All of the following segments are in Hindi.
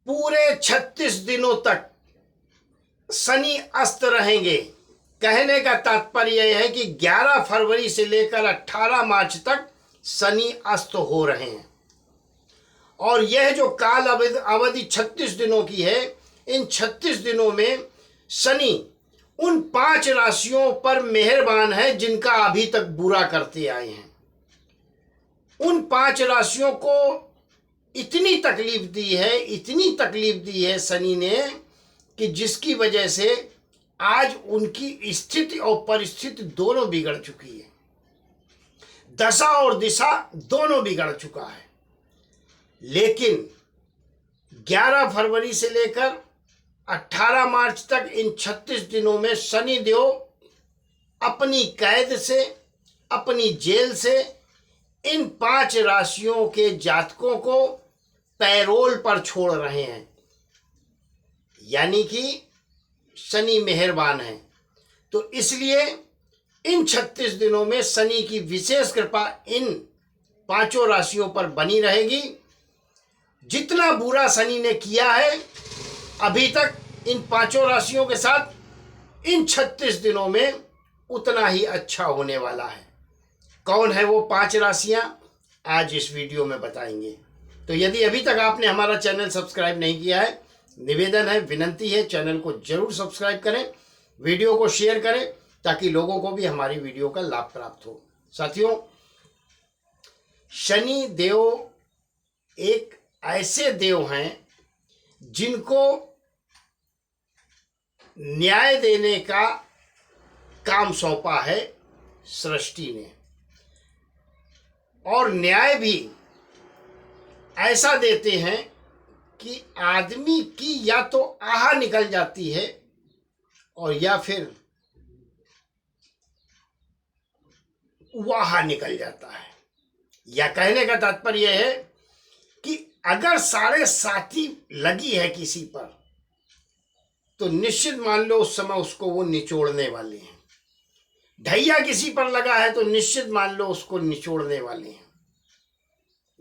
पूरे 36 दिनों तक शनि अस्त रहेंगे। कहने का तात्पर्य यह है कि 11 फरवरी से लेकर 18 मार्च तक शनि अस्त हो रहे हैं। और यह जो काल अवधि 36 दिनों की है, इन 36 दिनों में शनि उन 5 राशियों पर मेहरबान है जिनका अभी तक बुरा करते आए हैं। उन 5 राशियों को इतनी तकलीफ दी है शनि ने कि जिसकी वजह से आज उनकी स्थिति और परिस्थिति दोनों बिगड़ चुकी है। दशा और दिशा दोनों बिगड़ चुका है। लेकिन 11 फरवरी से लेकर 18 मार्च तक इन 36 दिनों में शनि देव अपनी कैद से, अपनी जेल से इन 5 राशियों के जातकों को पैरोल पर छोड़ रहे हैं। यानी कि शनि मेहरबान है। तो इसलिए इन 36 दिनों में शनि की विशेष कृपा इन 5 राशियों पर बनी रहेगी। जितना बुरा शनि ने किया है अभी तक इन 5 राशियों के साथ, इन 36 दिनों में उतना ही अच्छा होने वाला है। कौन है वो 5 राशियां, आज इस वीडियो में बताएंगे। तो यदि अभी तक आपने हमारा चैनल सब्सक्राइब नहीं किया है, निवेदन है, विनंती है, चैनल को जरूर सब्सक्राइब करें, वीडियो को शेयर करें ताकि लोगों को भी हमारी वीडियो का लाभ प्राप्त हो। साथियों, शनि देव एक ऐसे देव हैं जिनको न्याय देने का काम सौंपा है सृष्टि ने। और न्याय भी ऐसा देते हैं कि आदमी की या तो आह निकल जाती है और या फिर वाह निकल जाता है। या कहने का तात्पर्य है कि अगर साढ़े साथी लगी है किसी पर तो निश्चित मान लो उस समय उसको वो निचोड़ने वाले हैं। ढैया किसी पर लगा है तो निश्चित मान लो उसको निचोड़ने वाले हैं।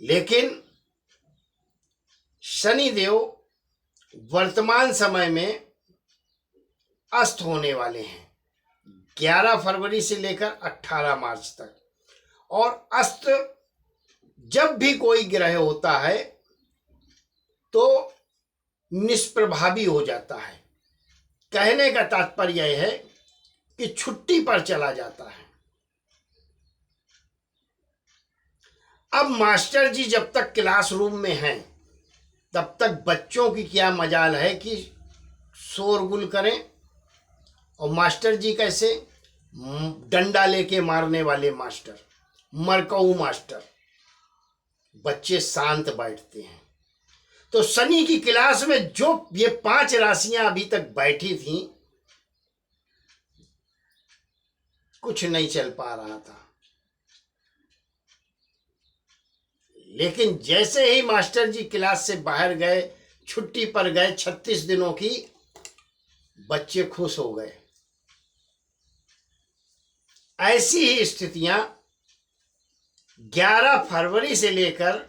लेकिन शनिदेव वर्तमान समय में अस्त होने वाले हैं 11 फरवरी से लेकर 18 मार्च तक। और अस्त जब भी कोई ग्रह होता है तो निष्प्रभावी हो जाता है। कहने का तात्पर्य यह है कि छुट्टी पर चला जाता है। अब मास्टर जी जब तक क्लासरूम में हैं तब तक बच्चों की क्या मजाल है कि शोरगुल करें। और मास्टर जी कैसे, डंडा लेके मारने वाले मास्टर, मरकऊ मास्टर, बच्चे शांत बैठते हैं। तो शनि की क्लास में जो ये 5 राशियां अभी तक बैठी थीं, कुछ नहीं चल पा रहा था। लेकिन जैसे ही मास्टर जी क्लास से बाहर गए, छुट्टी पर गए 36 दिनों की, बच्चे खुश हो गए। ऐसी ही स्थितियां 11 फरवरी से लेकर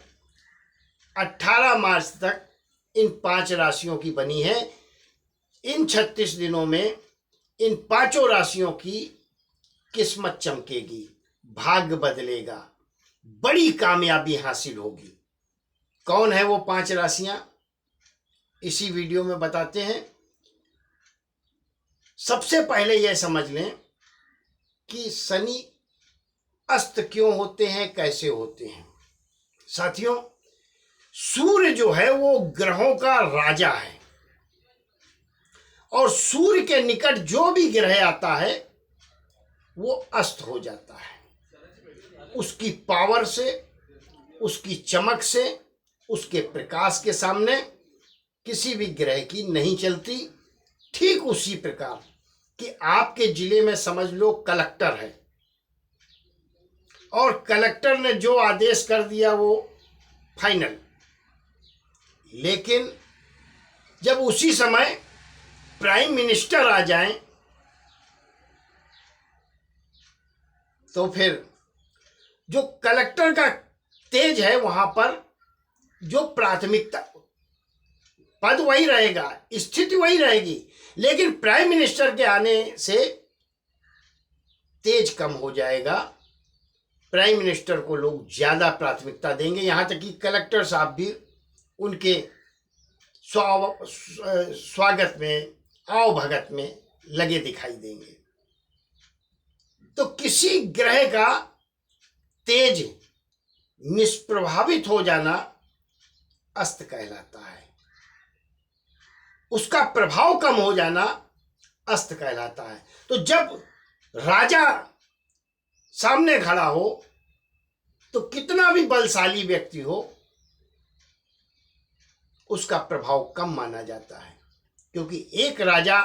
18 मार्च तक इन 5 राशियों की बनी है। इन 36 दिनों में इन 5 राशियों की किस्मत चमकेगी, भाग्य बदलेगा, बड़ी कामयाबी हासिल होगी। कौन है वो 5 राशियां, इसी वीडियो में बताते हैं। सबसे पहले यह समझ लें कि शनि अस्त क्यों होते हैं, कैसे होते हैं। साथियों, सूर्य जो है वो ग्रहों का राजा है और सूर्य के निकट जो भी ग्रह आता है वो अस्त हो जाता है। उसकी पावर से, उसकी चमक से, उसके प्रकाश के सामने किसी भी ग्रह की नहीं चलती। ठीक उसी प्रकार कि आपके जिले में समझ लो कलेक्टर है और कलेक्टर ने जो आदेश कर दिया वो फाइनल। लेकिन जब उसी समय प्राइम मिनिस्टर आ जाएं तो फिर जो कलेक्टर का तेज है वहां पर जो पद वही रहेगा, स्थिति वही रहेगी, लेकिन प्राइम मिनिस्टर के आने से तेज कम हो जाएगा। प्राइम मिनिस्टर को लोग ज्यादा प्राथमिकता देंगे, यहां तक कि कलेक्टर साहब भी उनके स्वागत में, आवभगत में लगे दिखाई देंगे। तो किसी ग्रह का तेज निष्प्रभावित हो जाना अस्त कहलाता है, उसका प्रभाव कम हो जाना अस्त कहलाता है। तो जब राजा सामने खड़ा हो तो कितना भी बलशाली व्यक्ति हो, उसका प्रभाव कम माना जाता है, क्योंकि एक राजा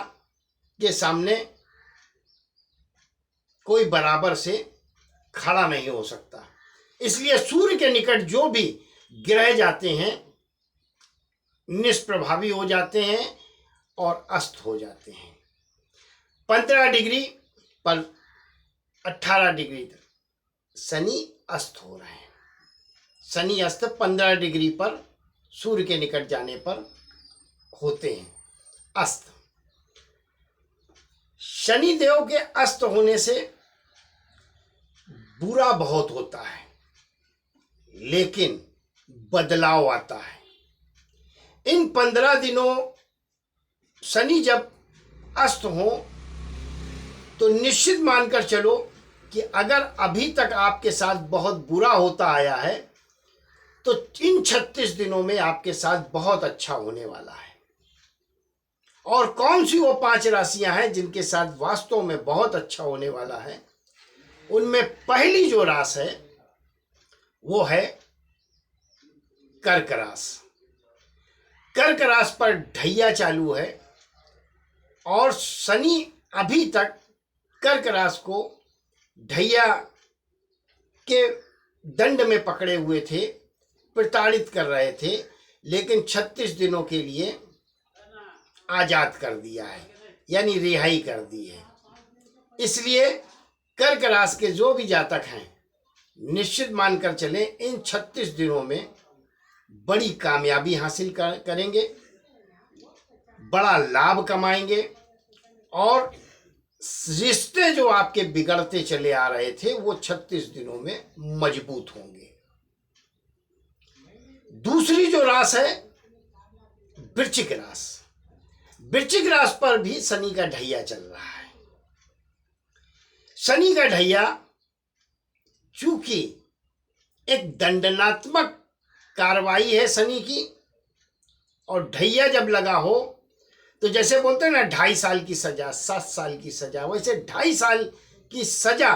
के सामने कोई बराबर से खड़ा नहीं हो सकता। इसलिए सूर्य के निकट जो भी ग्रह जाते हैं निष्प्रभावी हो जाते हैं और अस्त हो जाते हैं। 15 डिग्री पर 18 डिग्री तक शनि अस्त हो रहे हैं। शनि अस्त 15 डिग्री पर सूर्य के निकट जाने पर होते हैं अस्त। शनि देव के अस्त होने से बुरा बहुत होता है, लेकिन बदलाव आता है। इन 15 दिनों शनि जब अस्त हो तो निश्चित मानकर चलो कि अगर अभी तक आपके साथ बहुत बुरा होता आया है तो इन 36 दिनों में आपके साथ बहुत अच्छा होने वाला है। और कौन सी वो 5 राशियां हैं जिनके साथ वास्तव में बहुत अच्छा होने वाला है? उनमें पहली जो राशि है वो है कर्क राशि। कर्क राशि पर ढैया चालू है और शनि अभी तक कर्क राशि को ढैया के दंड में पकड़े हुए थे, प्रताड़ित कर रहे थे, लेकिन 36 दिनों के लिए आजाद कर दिया है, यानी रिहाई कर दी है। इसलिए कर्क राशि के जो भी जातक हैं निश्चित मानकर चलें इन 36 दिनों में बड़ी कामयाबी हासिल करेंगे, बड़ा लाभ कमाएंगे और रिश्ते जो आपके बिगड़ते चले आ रहे थे वो 36 दिनों में मजबूत होंगे। दूसरी जो राशि है वृश्चिक राशि। वृश्चिक राशि पर भी शनि का ढैया चल रहा है। शनि का ढैया चूंकि एक दंडनात्मक कार्रवाई है शनि की, और ढैया जब लगा हो तो जैसे बोलते हैं ना 2.5 साल की सजा, 7 साल की सजा, वैसे 2.5 साल की सजा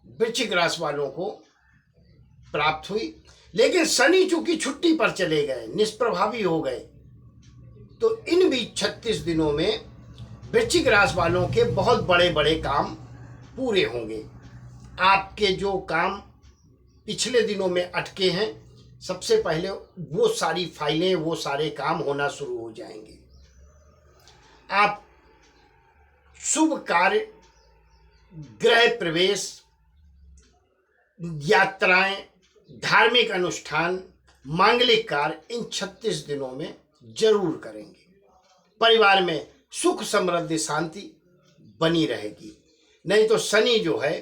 वृश्चिक राशि वालों को प्राप्त हुई। लेकिन शनि चूंकि छुट्टी पर चले गए, निष्प्रभावी हो गए, तो इन भी 36 दिनों में वृश्चिक राशि वालों के बहुत बड़े बड़े काम पूरे होंगे। आपके जो काम पिछले दिनों में अटके हैं, सबसे पहले वो सारी फाइलें, वो सारे काम होना शुरू हो जाएंगे। आप शुभ कार्य, गृह प्रवेश, यात्राएं, धार्मिक अनुष्ठान, मांगलिक कार्य इन 36 दिनों में जरूर करेंगे। परिवार में सुख समृद्धि शांति बनी रहेगी। नहीं तो शनि जो है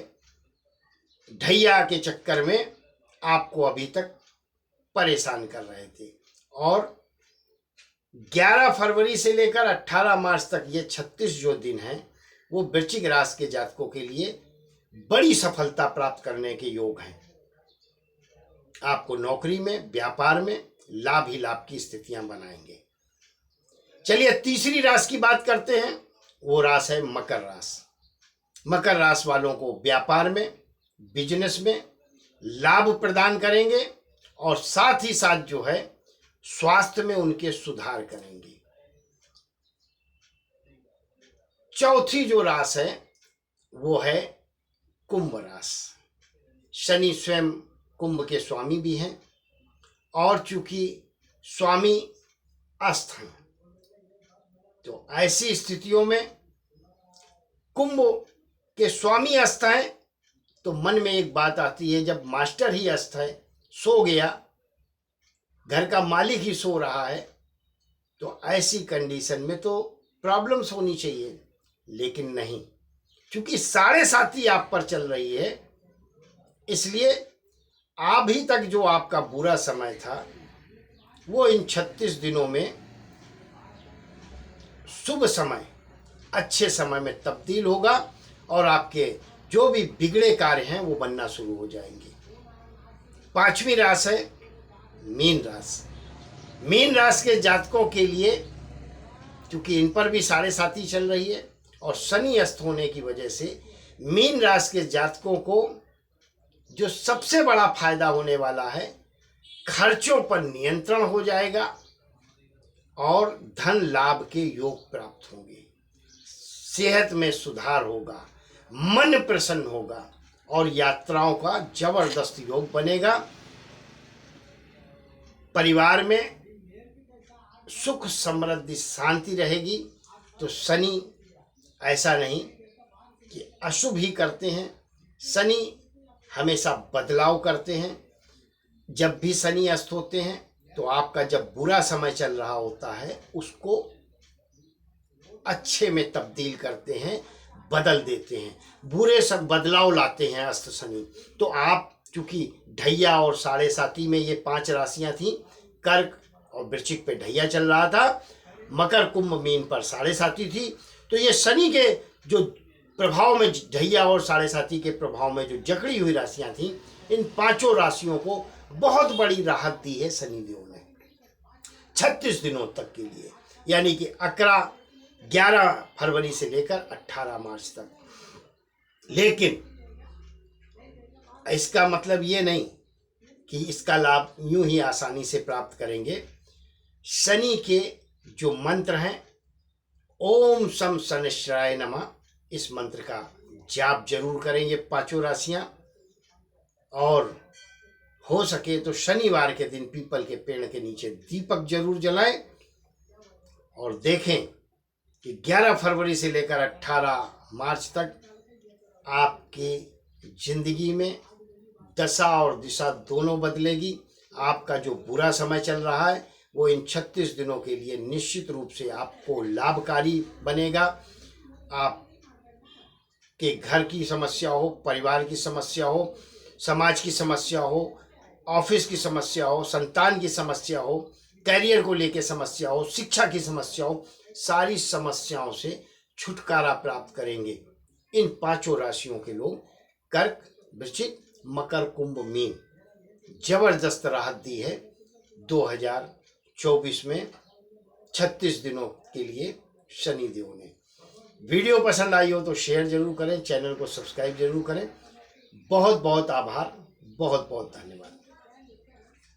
ढैया के चक्कर में आपको अभी तक परेशान कर रहे थे, और 11 फरवरी से लेकर 18 मार्च तक ये 36 जो दिन हैं वो वृश्चिक राशि के जातकों के लिए बड़ी सफलता प्राप्त करने के योग हैं। आपको नौकरी में, व्यापार में लाभ ही लाभ की स्थितियां बनाएंगे। चलिए तीसरी राशि की बात करते हैं। वो राशि है मकर राशि। मकर राशि वालों को व्यापार में, बिजनेस में लाभ प्रदान करेंगे और साथ ही साथ जो है स्वास्थ्य में उनके सुधार करेंगे। चौथी जो राशि है वो है कुंभ राशि। शनि स्वयं कुंभ के स्वामी भी हैं, और चूंकि स्वामी अस्त हैं तो ऐसी स्थितियों में कुंभ के स्वामी अस्त हैं तो मन में एक बात आती है, जब मास्टर ही अस्त है, सो गया, घर का मालिक ही सो रहा है, तो ऐसी कंडीशन में तो प्रॉब्लम्स होनी चाहिए, लेकिन नहीं, क्योंकि 7.5 आप पर चल रही है, इसलिए अभी तक जो आपका बुरा समय था वो इन 36 दिनों में शुभ समय, अच्छे समय में तब्दील होगा और आपके जो भी बिगड़े कार्य हैं वो बनना शुरू हो जाएंगे। 5वीं राशि है मीन राशि। मीन राशि के जातकों के लिए, क्योंकि इन पर भी 7.5 चल रही है और शनि अस्त होने की वजह से मीन राशि के जातकों को जो सबसे बड़ा फायदा होने वाला है, खर्चों पर नियंत्रण हो जाएगा और धन लाभ के योग प्राप्त होंगे, सेहत में सुधार होगा, मन प्रसन्न होगा और यात्राओं का जबरदस्त योग बनेगा। परिवार में सुख समृद्धि शांति रहेगी। तो शनि ऐसा नहीं कि अशुभ ही करते हैं, शनि हमेशा बदलाव करते हैं। जब भी शनि अस्त होते हैं तो आपका जब बुरा समय चल रहा होता है उसको अच्छे में तब्दील करते हैं, बदल देते हैं, बुरे सब बदलाव लाते हैं अस्त शनि। तो आप चूंकि ढैया और 7.5 में ये 5 राशियां थी, कर्क और वृश्चिक पे ढैया चल रहा था, मकर कुंभ मीन पर 7.5 थी, तो ये शनि के जो प्रभाव में, ढैया और 7.5 के प्रभाव में जो जकड़ी हुई राशियां थी, इन 5 राशियों को बहुत बड़ी राहत दी है शनिदेव ने 36 दिनों तक के लिए, यानी कि 11 फरवरी से लेकर 18 मार्च तक। लेकिन इसका मतलब ये नहीं कि इसका लाभ यूं ही आसानी से प्राप्त करेंगे। शनि के जो मंत्र हैं, ओम शम शनिश्चराय नमः, इस मंत्र का जाप जरूर करेंगे 5 राशियां। और हो सके तो शनिवार के दिन पीपल के पेड़ के नीचे दीपक जरूर जलाएं और देखें कि 11 फरवरी से लेकर 18 मार्च तक आपकी जिंदगी में दशा और दिशा दोनों बदलेगी। आपका जो बुरा समय चल रहा है वो इन 36 दिनों के लिए निश्चित रूप से आपको लाभकारी बनेगा। आप के घर की समस्या हो, परिवार की समस्या हो, समाज की समस्या हो, ऑफिस की समस्या हो, संतान की समस्या हो, कैरियर को लेकर समस्या हो, शिक्षा की समस्या हो, सारी समस्याओं से छुटकारा प्राप्त करेंगे इन 5 राशियों के लोग। कर्क, वृश्चिक, मकर, कुंभ, मीन, जबरदस्त राहत दी है 2024 में 36 दिनों के लिए शनिदेव ने। वीडियो पसंद आई हो तो शेयर जरूर करें, चैनल को सब्सक्राइब जरूर करें। बहुत बहुत आभार, बहुत बहुत धन्यवाद।